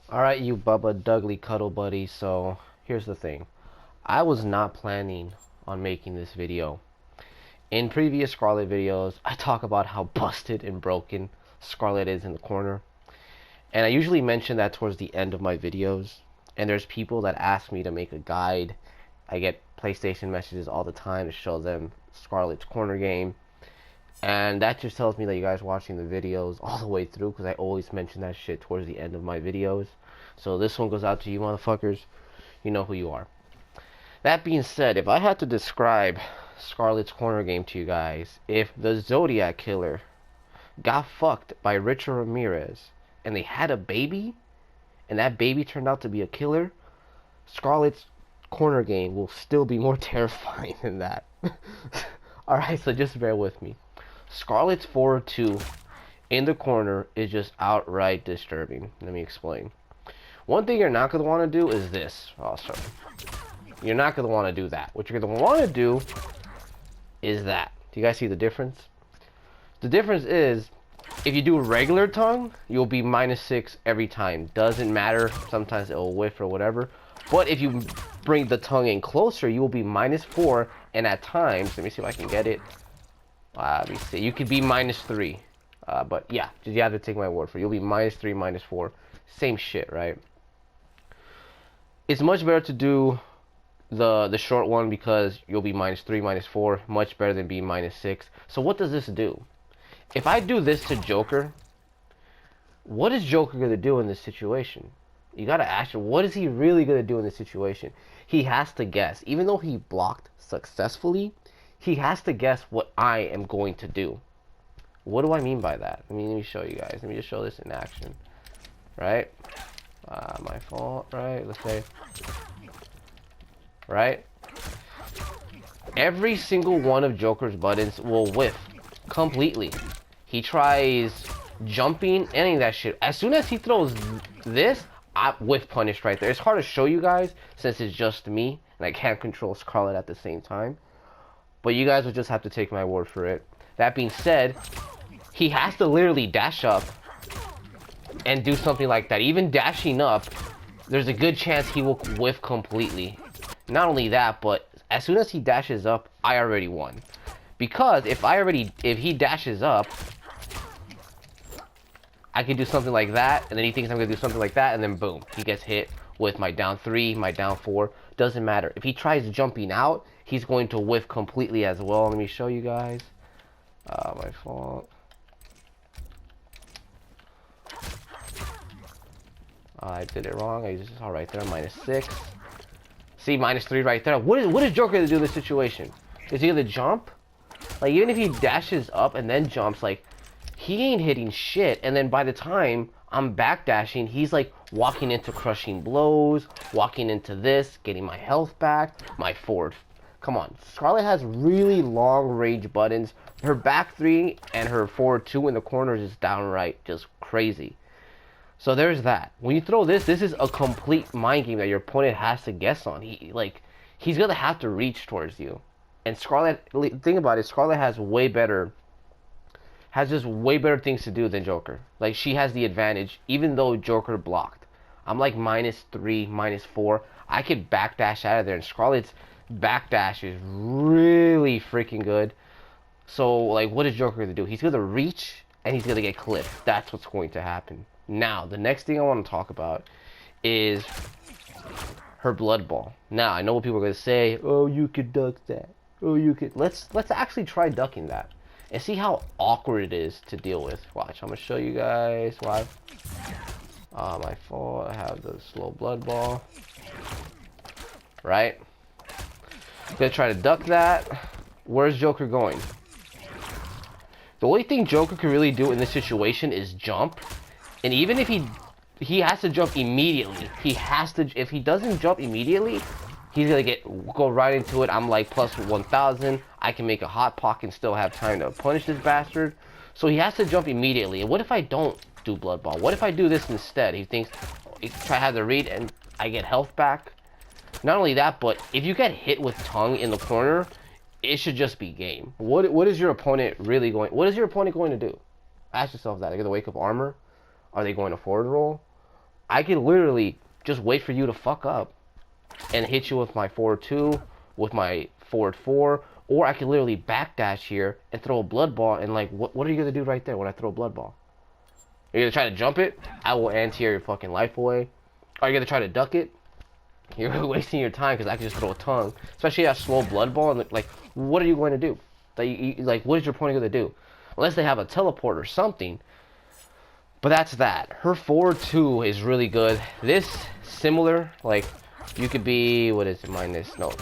Alright, you Bubba Dudley Cuddle Buddy, so here's the thing. I was not planning on making this video. In previous Skarlet videos, I talk about how busted and broken Skarlet is in the corner. And I usually mention that towards the end of my videos. And there's people that ask me to make a guide. I get PlayStation messages all the time to show them Skarlet's corner game. And that just tells me that you guys are watching the videos all the way through, because I always mention that shit towards the end of my videos. So this one goes out to you motherfuckers. You know who you are. That being said, if I had to describe Skarlet's corner game to you guys, if the Zodiac Killer got fucked by Richard Ramirez and they had a baby, and that baby turned out to be a killer, Skarlet's corner game will still be more terrifying than that. Alright, so just bear with me. Skarlet's forward 2 in the corner is just outright disturbing. Let me explain. One thing you're not going to want to do is this. Oh, sorry. You're not going to want to do that. What you're going to want to do is that. Do you guys see the difference? The difference is, if you do regular tongue, you'll be -6 every time. Doesn't matter. Sometimes it'll whiff or whatever. But if you bring the tongue in closer, you will be -4. And at times, let me see if I can get it. Let me see. You could be -3. But yeah, you have to take my word for it. You'll be -3, -4. Same shit, right? It's much better to do the short one because you'll be -3, -4. Much better than being -6. So what does this do? If I do this to Joker, what is Joker going to do in this situation? You got to ask him, what is he really going to do in this situation? He has to guess. Even though he blocked successfully, he has to guess what I am going to do. What do I mean by that? Let me show you guys. Let me just show this in action. Right? My fault, right? Let's say. Right? Every single one of Joker's buttons will whiff completely. He tries jumping, any of that shit. As soon as he throws this, I whiff punished right there. It's hard to show you guys since it's just me and I can't control Skarlet at the same time. But you guys will just have to take my word for it. That being said, he has to literally dash up and do something like that. Even dashing up, there's a good chance he will whiff completely. Not only that, but as soon as he dashes up, I already won. Because if he dashes up, I can do something like that, and then he thinks I'm going to do something like that, and then boom, he gets hit with my down 3, my down 4. Doesn't matter. If he tries jumping out, he's going to whiff completely as well. Let me show you guys. My fault. I did it wrong. I just saw right there, -6. See, -3 right there. What is Joker going to do in this situation? Is he going to jump? Like, even if he dashes up and then jumps, like, he ain't hitting shit. And then by the time I'm backdashing, he's like walking into crushing blows, walking into this, getting my health back, my forward. Come on, Skarlet has really long range buttons. Her back 3 and her forward 2 in the corners is downright just crazy. So there's that. When you throw this is a complete mind game that your opponent has to guess on. He's gonna have to reach towards you. And Skarlet, think about it, Skarlet has just way better things to do than Joker. Like, she has the advantage, even though Joker blocked. I'm like -3, -4. I could backdash out of there, and Skarlet's backdash is really freaking good. So, like, what is Joker going to do? He's going to reach, and he's going to get clipped. That's what's going to happen. Now, the next thing I want to talk about is her blood ball. Now, I know what people are going to say. Oh, you could duck that. Oh, you could. Let's actually try ducking that and see how awkward it is to deal with. Watch, I'm gonna show you guys why. My fault. I have the slow blood ball. Right. I'm gonna try to duck that. Where's Joker going? The only thing Joker can really do in this situation is jump. And even if he has to jump immediately. If he doesn't jump immediately, he's gonna go right into it. I'm like +1000. I can make a hot pocket and still have time to punish this bastard. So he has to jump immediately. And what if I don't do blood ball? What if I do this instead? He thinks I have the read and I get health back. Not only that, but if you get hit with tongue in the corner, it should just be game. What is your opponent really going? What is your opponent going to do? Ask yourself that. Are they going to wake up armor? Are they going to forward roll? I could literally just wait for you to fuck up and hit you with my forward 2, with my forward 4, or I could literally backdash here and throw a blood ball, and like, what are you gonna do right there when I throw a blood ball? You're gonna try to jump it? I will anti-air your fucking life away. Are you gonna try to duck it? You're wasting your time because I can just throw a tongue. Especially that slow blood ball, and like, what are you going to do? Like, what is your opponent going to do? Unless they have a teleport or something. But that's that. Her forward 2 is really good. This, similar, like, you could be, what is it, minus, no.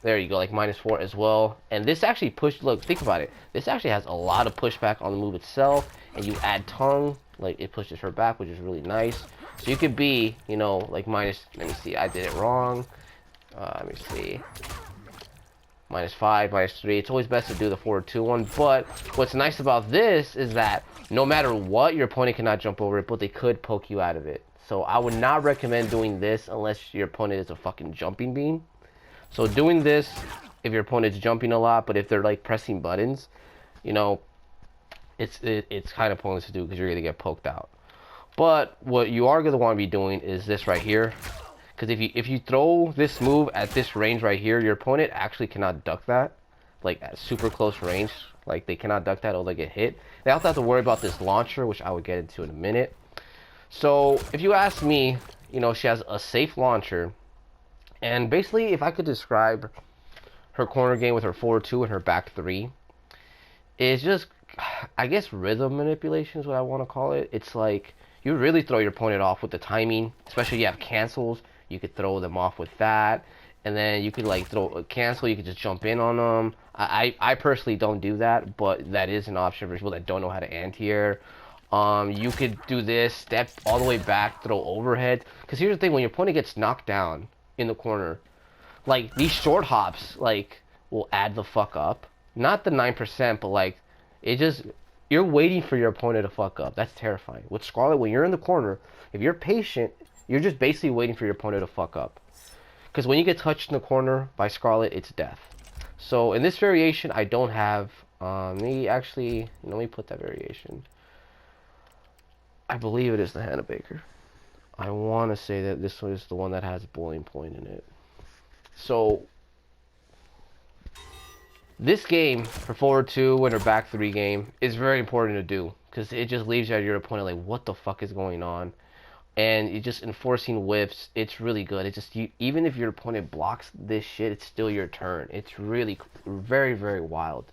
There you go, like -4 as well. And this actually look, think about it. This actually has a lot of pushback on the move itself. And you add tongue, like, it pushes her back, which is really nice. So you could be, you know, like minus, let me see, I did it wrong. Let me see. -5, -3. It's always best to do the forward 2 one. But what's nice about this is that no matter what, your opponent cannot jump over it, but they could poke you out of it. So I would not recommend doing this unless your opponent is a fucking jumping bean. So doing this, if your opponent's jumping a lot, but if they're like pressing buttons, you know, it's kind of pointless to do because you're gonna get poked out. But what you are gonna want to be doing is this right here, because if you throw this move at this range right here, your opponent actually cannot duck that, like at super close range. Like they cannot duck that or they get hit. They also have to worry about this launcher, which I would get into in a minute. So if you ask me, you know, she has a safe launcher. And basically, if I could describe her corner game with her forward 2 and her back 3, it's just, I guess, rhythm manipulation is what I want to call it. It's like, you really throw your opponent off with the timing, especially if you have cancels. You could throw them off with that. And then you could, like, throw a cancel. You could just jump in on them. I personally don't do that, but that is an option for people that don't know how to anti-air. You could do this, step all the way back, throw overhead. Because here's the thing, when your opponent gets knocked down in the corner, like these short hops like will add the fuck up. Not the 9%, but like it just, you're waiting for your opponent to fuck up. That's terrifying. With Skarlet, when you're in the corner, if you're patient, you're just basically waiting for your opponent to fuck up. Because when you get touched in the corner by Skarlet, it's death. So in this variation, I don't have let me put that variation. I believe it is the Hannah Baker. I want to say that this one is the one that has boiling point in it. So, this game, for forward 2 and her back 3 game, is very important to do. Because it just leaves you at your opponent like, what the fuck is going on? And you're just enforcing whiffs. It's really good. It's just, even if your opponent blocks this shit, it's still your turn. It's really very, very wild.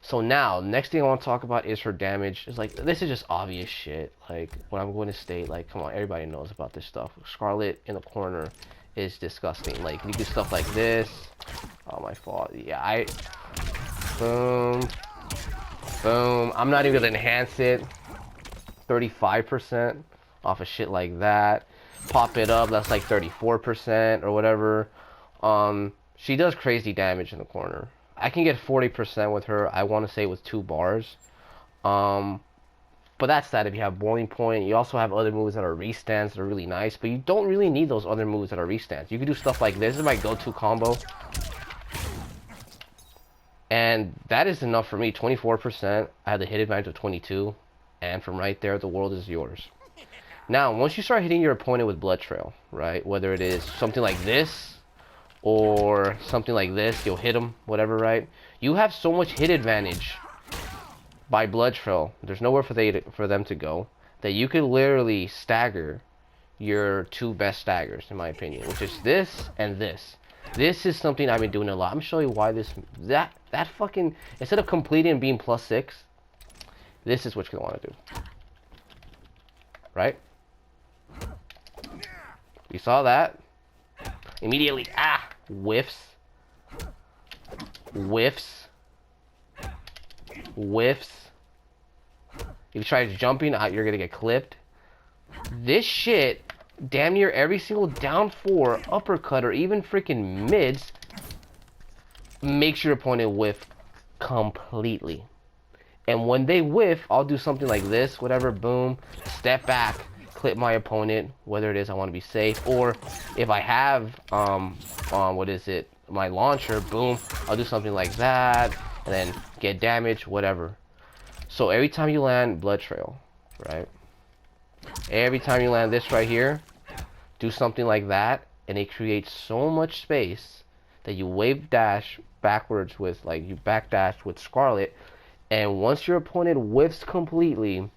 So now, next thing I want to talk about is her damage. It's like, this is just obvious shit. Like, what I'm going to state, like, come on, everybody knows about this stuff. Skarlet in the corner is disgusting. Like, you do stuff like this. Oh, my fault. Yeah, boom. Boom. I'm not even going to enhance it. 35% off of shit like that. Pop it up, that's like 34% or whatever. She does crazy damage in the corner. I can get 40% with her, I want to say with 2 bars. But that's that if you have boiling point. You also have other moves that are restands that are really nice, but you don't really need those other moves that are restands. You can do stuff like this. This is my go-to combo. And that is enough for me. 24%. I have the hit advantage of 22. And from right there, the world is yours. Now, once you start hitting your opponent with Blood Trail, right? Whether it is something like this, or something like this, you'll hit them, whatever, right? You have so much hit advantage by Blood Trail, there's nowhere for them to go, that you could literally stagger your 2 best staggers, in my opinion, which is this and this. This is something I've been doing a lot. I'm showing you why that fucking, instead of completing and being +6, this is what you're gonna want to do, right? You saw that? Immediately, whiffs, whiffs, whiffs. If you try jumping out, you're gonna get clipped. This shit, damn near every single down 4, uppercut, or even freaking mids, makes your opponent whiff completely. And when they whiff, I'll do something like this, whatever, boom, step back, clip my opponent, whether it is I want to be safe, or if I have what is it, my launcher, boom, I'll do something like that and then get damage, whatever. So every time you land Blood Trail, right, Every time you land this right here, do something like that, and it creates so much space that you wave dash backwards with, like, you backdash with Skarlet, and once your opponent whiffs completely,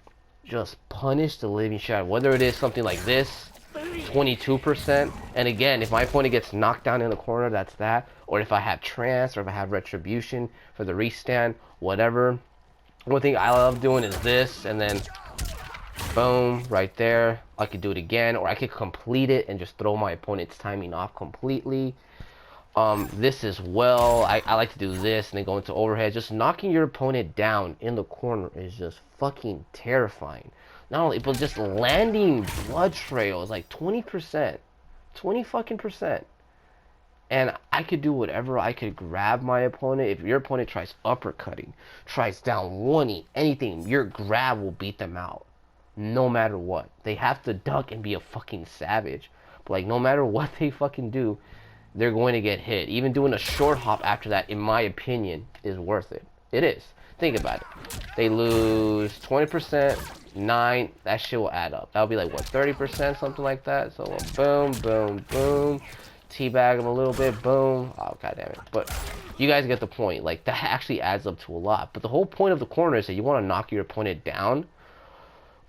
just punish the living shit out. Whether it is something like this, 22%, and again, if my opponent gets knocked down in the corner, that's that, or if I have trance, or if I have retribution for the restand, whatever. One thing I love doing is this, and then boom, right there. I could do it again, or I could complete it and just throw my opponent's timing off completely. This as well, I like to do this and then go into overhead. Just knocking your opponent down in the corner is just fucking terrifying. Not only, but just landing blood trails like 20%, 20 fucking percent. And I could do whatever. I could grab my opponent. If your opponent tries uppercutting, tries down one-ing, anything, your grab will beat them out. No matter what. They have to duck and be a fucking savage. But like, no matter what they fucking do, they're going to get hit. Even doing a short hop after that, in my opinion, is worth it. It is. Think about it. They lose 20%, 9, that shit will add up. That'll be like, what, 30%, something like that? So, boom, boom, boom. Teabag them a little bit, boom. Oh, god damn it. But you guys get the point. Like, that actually adds up to a lot. But the whole point of the corner is that you want to knock your opponent down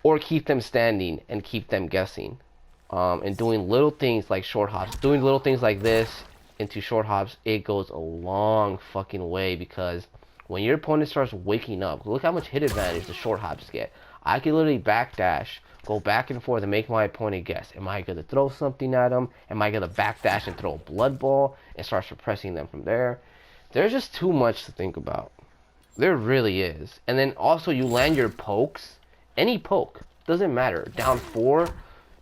or keep them standing and keep them guessing. And doing little things like short hops, doing little things like this into short hops, it goes a long fucking way, because when your opponent starts waking up, look how much hit advantage the short hops get. I can literally backdash, go back and forth and make my opponent guess. Am I going to throw something at them? Am I going to backdash and throw a blood ball and start suppressing them from there? There's just too much to think about. There really is. And then also you land your pokes, any poke, doesn't matter. Down 4,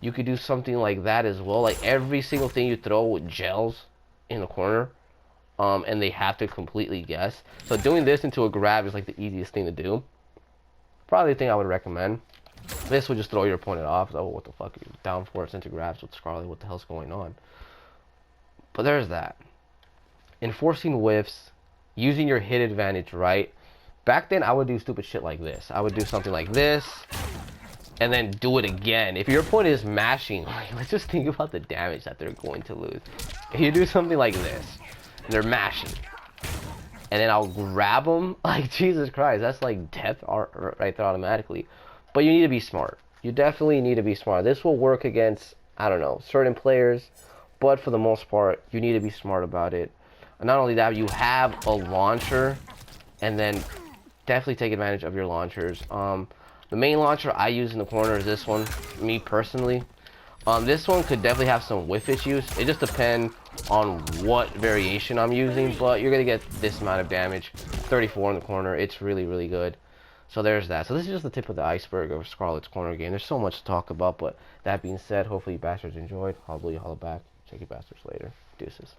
you could do something like that as well. Like every single thing you throw with gels in the corner, and they have to completely guess. So doing this into a grab is like the easiest thing to do. Probably the thing I would recommend. This would just throw your opponent off. Oh, what the fuck? Down 4 into grabs with Skarlet. What the hell's going on? But there's that. Enforcing whiffs, using your hit advantage right. Back then, I would do stupid shit like this. I would do something like this, and then do it again. If your opponent is mashing, like, let's just think about the damage that they're going to lose. If you do something like this, and they're mashing, and then I'll grab them, like, Jesus Christ, that's like death right there automatically. But you need to be smart. You definitely need to be smart. This will work against, I don't know, certain players, but for the most part, you need to be smart about it. And not only that, you have a launcher, and then definitely take advantage of your launchers. The main launcher I use in the corner is this one, me personally. This one could definitely have some whiff issues. It just depends on what variation I'm using, but you're going to get this amount of damage. 34 in the corner. It's really, really good. So there's that. So this is just the tip of the iceberg of Skarlet's corner game. There's so much to talk about, but that being said, hopefully you bastards enjoyed. Holla back. Check you bastards later. Deuces.